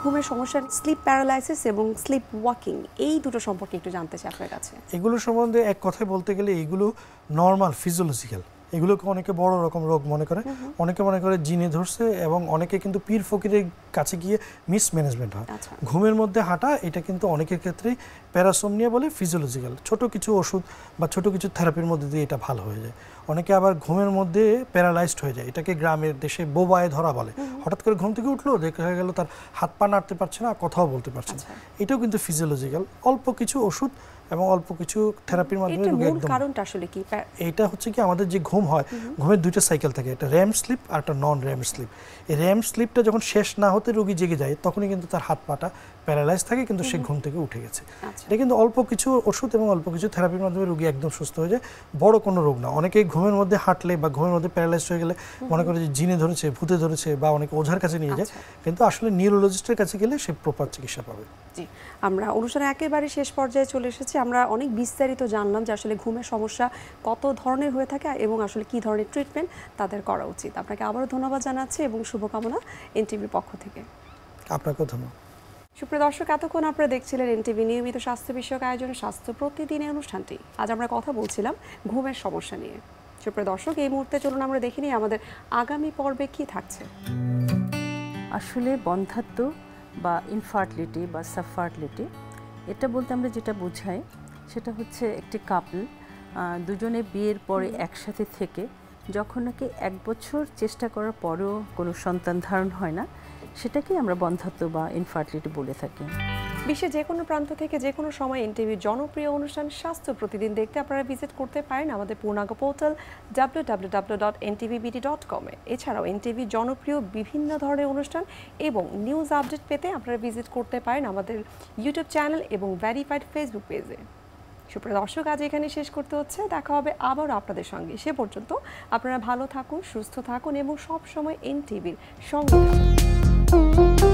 ঘুমের সমস্যা slip paralysis এবং স্লিপ ওয়াকিং এই দুটো সম্পর্কে একটু জানতে চাই আপনার কাছে। এগুলো সম্বন্ধে এক কথায় বলতে গেলে এগুলো নর্মাল ফিজিওলজিক্যাল, এগুলোকে অনেকে বড় রকম রোগ মনে করে, অনেকে মনে করে জিনে ধরছে, এবং অনেকে কিন্তু পীর ফকিরের কাছে গিয়ে মিসম্যানেজমেন্ট হয়। ঘুমের মধ্যে হাঁটা এটা কিন্তু অনেকের ক্ষেত্রেই প্যারাসোমনিয়া বলে, ফিজিওলজিক্যাল ছোট কিছু ওষুধ বা ছোট কিছু থেরাপির মধ্যে দিয়ে এটা ভালো হয়ে যায়। অনেকে আবার ঘুমের মধ্যে প্যারালাইজড হয়ে যায়, এটাকে গ্রামের দেশে বোবায় ধরা বলে। হঠাৎ করে ঘুম থেকে উঠলো, দেখা গেল তার হাত পা নাড়তে পারছে না, কথাও বলতে পারছে না, এটাও কিন্তু ফিজিওলজিক্যাল। অল্প কিছু ওষুধ এবং অল্প কিছু থেরাপির মাধ্যমে রোগী একদম। কারণটা আসলে কি? এটা হচ্ছে কি, আমাদের যে ঘুম হয়, ঘুমের দুইটা সাইকেল থাকে, একটা র্যাম স্লিপ আর একটা নন র্যাম স্লিপ। এই র্যাম স্লিপটা যখন শেষ না হতে রোগী জেগে যায়, তখনই কিন্তু তার হাত পাটা প্যারালাইজ থাকে, কিন্তু সে ঘুম থেকে উঠে গেছে। এটা কিন্তু অল্প কিছু ওষুধ এবং অল্প কিছু থেরাপির মাধ্যমে রোগী একদম সুস্থ হয়ে যায়, বড় কোনো রোগ না। অনেকে ঘুমের মধ্যে হাঁটলে বা ঘুমের মধ্যে প্যারালাইজ হয়ে গেলে মনে করে যে জিনে ধরেছে, ভূতে ধরেছে, বা অনেকে ওঝার কাছে নিয়ে যায়, কিন্তু আসলে নিউরোলজিস্টের কাছে গেলে সে প্রপার চিকিৎসা পাবে। জি, আমরা অনুষ্ঠানে একেবারে শেষ পর্যায়ে চলে এসেছি। আমরা অনেক বিস্তারিত জানলাম যে আসলে ঘুমের সমস্যা কত ধরনের হয়ে থাকে এবং আসলে কি ধরনের ট্রিটমেন্ট তাদের করা উচিত। আপনাকে আবারও ধন্যবাদ জানাচ্ছি এবং শুভকামনা এনটিভির পক্ষ থেকে। আপনাকেও ধন্যবাদ। সুপ্রিয় দর্শক, এতক্ষণ আপনারা দেখছিলেন এনটিভি নিয়মিত স্বাস্থ্য বিষয়ক আয়োজন স্বাস্থ্য প্রতিদিনের অনুষ্ঠানটি। আজ আমরা কথা বলছিলাম ঘুমের সমস্যা নিয়ে। সুপ্রিয় দর্শক, এই মুহূর্তে চলুন আমরা দেখে নিই আমাদের আগামী পর্বে কি থাকছে। আসলে বন্ধ্যাত্ব বা ইনফার্টিলিটি বা সাবফার্টিলিটি, এটা বলতে আমরা যেটা বোঝাই সেটা হচ্ছে একটি কাপল দুজনে বিয়ের পরে একসাথে থেকে যখন নাকি 1 বছর চেষ্টা করার পরেও কোনো সন্তান ধারণ হয় না, সেটাকেই আমরা বন্ধ্যাত্ব বা ইনফার্টিলিটি বলে থাকি। বিশ্বের যে কোনো প্রান্ত থেকে যে কোনো সময় এনটিভির জনপ্রিয় অনুষ্ঠান স্বাস্থ্য প্রতিদিন দেখতে আপনারা ভিজিট করতে পারেন আমাদের পূর্ণাঙ্গ পোর্টাল www.ntvbd.com এ। এছাড়াও এনটিভির জনপ্রিয় বিভিন্ন ধরনের অনুষ্ঠান এবং নিউজ আপডেট পেতে আপনারা ভিজিট করতে পারেন আমাদের ইউটিউব চ্যানেল এবং ভেরিফাইড ফেসবুক পেজে। সুপ্রিয় দর্শক, আজ এখানে শেষ করতে হচ্ছে। দেখা হবে আবারও আপনাদের সঙ্গে। সে পর্যন্ত আপনারা ভালো থাকুন, সুস্থ থাকুন এবং সব সময় এনটিভির সঙ্গে থাকুন।